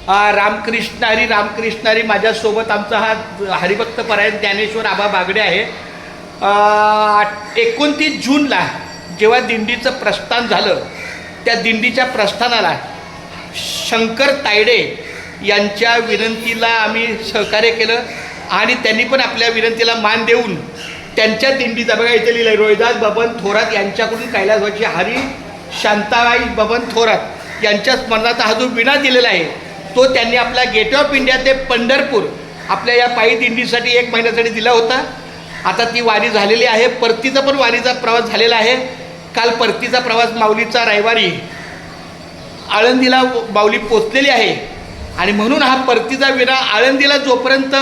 रामकृष्ण हरी माझ्यासोबत आमचा हा हरिभक्त परायण ज्ञानेश्वर आबा बागडे आहे. 29 जूनला जेव्हा दिंडीचं प्रस्थान झालं, त्या दिंडीच्या प्रस्थानाला शंकर तायडे यांच्या विनंतीला आम्ही सहकार्य केलं आणि त्यांनी पण आपल्या विनंतीला मान देऊन त्यांच्या दिंडीचा, बघा इथे लिहिलं आहे, रोहिदास बबन थोरात यांच्याकडून कैलासवासी हरी शांताबाई बबन थोरात यांच्या स्मरणाचा हा जो विणा दिलेला आहे तो त्यांनी आपल्या गेट ऑफ इंडिया ते पंढरपूर आपल्या या पायी दिंडीसाठी 1 महिन्यासाठी दिला होता. आता ती वारी झालेली आहे. परतीचा पण वारीचा प्रवास झालेला आहे. काल परतीचा प्रवास माऊलीचा रविवारी आळंदीला माऊली पोचलेली आहे आणि म्हणून हा परतीचा विणा आळंदीला जोपर्यंत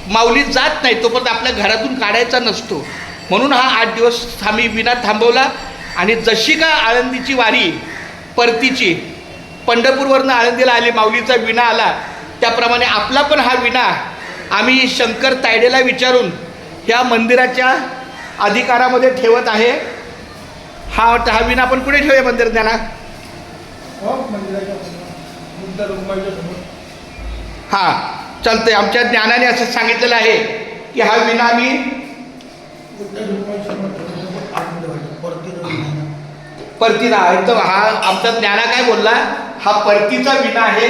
माऊली जात नाही तोपर्यंत आपल्या घरातून काढायचा नसतो. म्हणून हा 8 दिवस आम्ही विणा थांबवला आणि जशी का आळंदीची वारी परतीची पंढरपूरवरनं आळंदीला आली, माऊलीचा विणा आला, त्याप्रमाणे आपला पण हा विणा आम्ही शंकर तायडेला विचारून ह्या मंदिराच्या अधिकारामध्ये ठेवत आहे. हा विणा आपण कुठे ठेवूया मंदिर ज्ञाना? हां चालतंय. आमच्या ज्ञानाने असं सांगितलेलं आहे की हा विणा आम्ही परतीला आहे. तर हा आमचा ज्ञाना काय बोलला, हा परतीचा विणा आहे,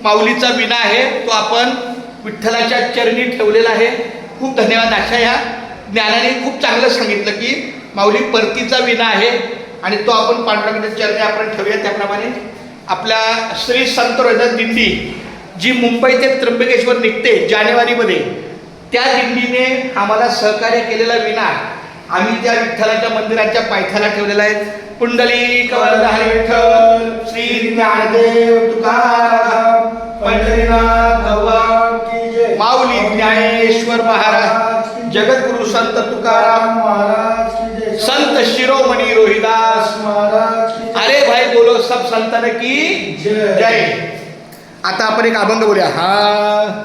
माऊलीचा विणा आहे, तो आपण विठ्ठलाच्या चरणी ठेवलेला आहे. खूप धन्यवाद. अशा ह्या ज्ञानाने खूप चांगलं सांगितलं की माऊली परतीचा विणा आहे आणि तो आपण पांडुरंगाच्या चरणी आपण ठेवूया. त्याप्रमाणे आपल्या श्री संत रोहिदास दिंडी जी मुंबई ते त्र्यंबकेश्वर निघते जानेवारीमध्ये, त्या दिंडीने आम्हाला सहकार्य केलेला विणा आम्ही त्या विठ्ठलाच्या मंदिराच्या पायथ्याला ठेवलेला आहे. पुंडलिक वरद हरी विठ्ठल, श्री ज्ञानदेव तुकाराम, पंढरीनाथ भगवान की जय, माऊली ज्ञानेश्वर महाराज, जगद्गुरु संत तुकाराम महाराज की जय, संत शिरोमणी रोहिदास महाराज की जय. अरे भाई बोलो सब संतन की जय. आता आपण एक अभंग बोलूया. हा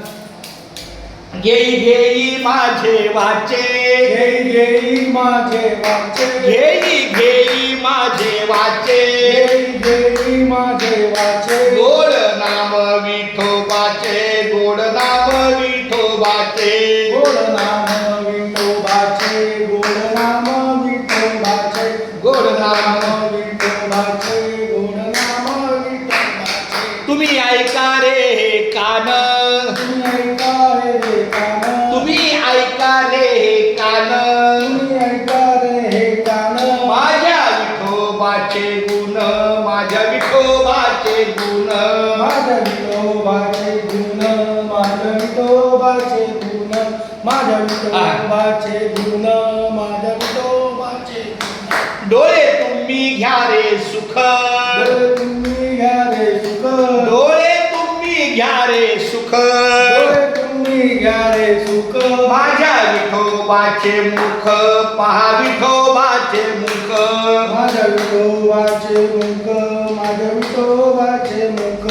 घेई घेई माझे वाचे, घेई घेई माझे वाचे, घेई घेई माझे वाचे, घेई घेई माझे वाचे, गोड नाम विठोबाचे, गोड नाम विठोबाचे, गोड नाम विठोबाचे, गोड नाम विठोबाचे, गोड नाम विठोबाचे, गोड नाम विठोबाचे. तुम्ही ऐका रे कान, तुम्ही ऐका रे कान, तुम्ही ऐका रे कान, तुम्ही ऐका रे कान, माझ्या विठोबाचे गुण, माझ्या विठोबाचे गुण, माझ्या विठोबाचे गुण, माझ्या विठोबाचे गुण, माझ्या विठोबाचे गुण, माझ्या विठोबाचे गुण. डोळे तुम्ही घ्या रे सुख, डोळे तुम्ही घ्या रे सुख, डोळे तुम्ही घ्या रे सुख, डोळे तुम्ही घ्या रे सुख, माझ्या विठोबाचे मुख, पहा विठोबाचे मुख, माझ्या विठोबाचे मुख, माझ्या विठोबाचे मुख,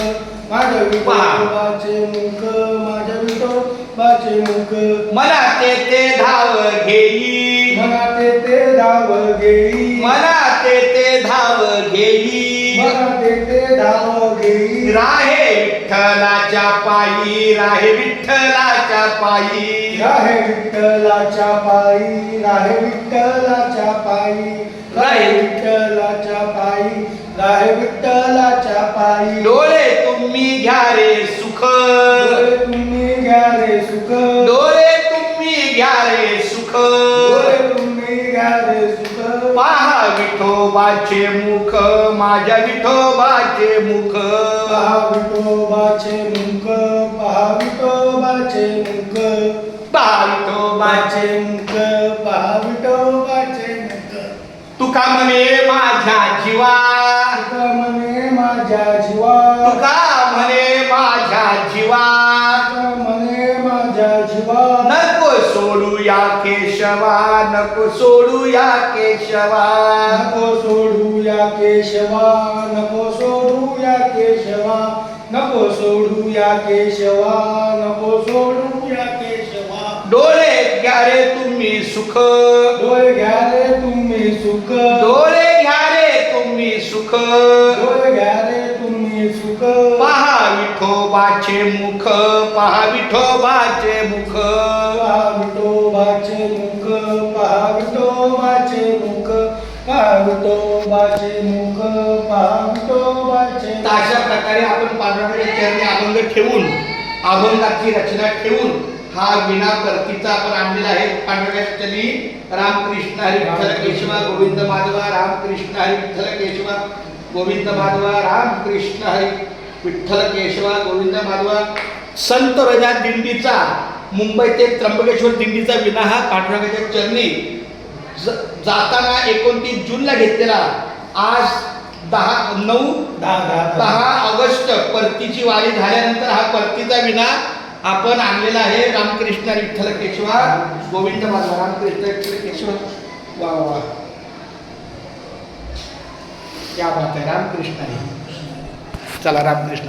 माझ्या विठोबाचे मुख, माझ्या विठोबाचे मुख. मला ते धाव घेई, मला ते धाव घेई, मला ते धाव घेई, मला ते धाव घेई, राहे विठ्ठलाच्या पायी, राहे विठ्ठलाच्या पायी, राहे विठ्ठलाच्या पायी, राहे विठ्ठलाच्या पायी, राहे विठ्ठलाच्या पायी, राहे विठ्ठलाच्या पायी. डोळे तुम्ही घ्या रे सुख, डोळे तुम्ही घ्या रे सुख, डोळे तुम्ही घ्या रे सुख, डोळे तुम्ही घ्या रे सुख, पहा विठोबाचे मुख, माझ्या विठोबाचे मुख, पहा विठोबाचे मुख, पहा विठोबाचे मुख, पहा विठोबाचे. विठोबाचे मुख, पहा विठोबाचे मुख. तुका म्हणे माझ्या जीवा, तुका म्हणे माझ्या जीवा, तुका म्हणे माझ्या जीवा, तुका म्हणे माझ्या जीवा, नको सोडू या केशवा, नको सोडू या केशवा, नको सोडू या केशवा, नको सोडू या केशवा, नको सोडू या केशवा, नको सोडू या केशवा. डोळे घ्या रे तुम्ही सुख, डोळे घ्या रे तुम्ही सुख, डोळे घ्या रे तुम्ही सुख, डोळे घ्या रे तुम्ही सुख, पहा विठोबाचे मुख, पहा विठोबाचे मुख. पहा विठोबाचे मुख, पहा विठोबाचे मुख, पहा विठोबाचे मुख, पहा विठोबाचे तर अशा प्रकारे आपण पांडुरंगाच्या चरणी अभंग ठेवून, अभंगाची रचना ठेवून हा विणा परतीचा आपण आणलेला आहे. पांडुरंगाच्या चरणी रामकृष्ण हरी विठ्ठल केशवा गोविंद माधवा, रामकृष्ण हरी विठ्ठल केशवा गोविंद माधवा, रामकृष्ण हरी विठ्ठल केशवा गोविंद माधवा. संत रजा दिंडीचा, मुंबई ते त्र्यंबकेश्वर दिंडीचा विना हा पांडुरंगाच्या चरणी जाताना 29 जूनला घेतलेला. आज 10 ऑगस्ट परतीची वारी झाल्यानंतर हा परतीचा विना आपण आणलेला आहे. रामकृष्ण विठ्ठल केशवा गोविंद माधवा, रामकृष्ण विठ्ठल केशवा. वा वा, क्या बात आहे. रामकृष्ण. चला रामकृष्ण.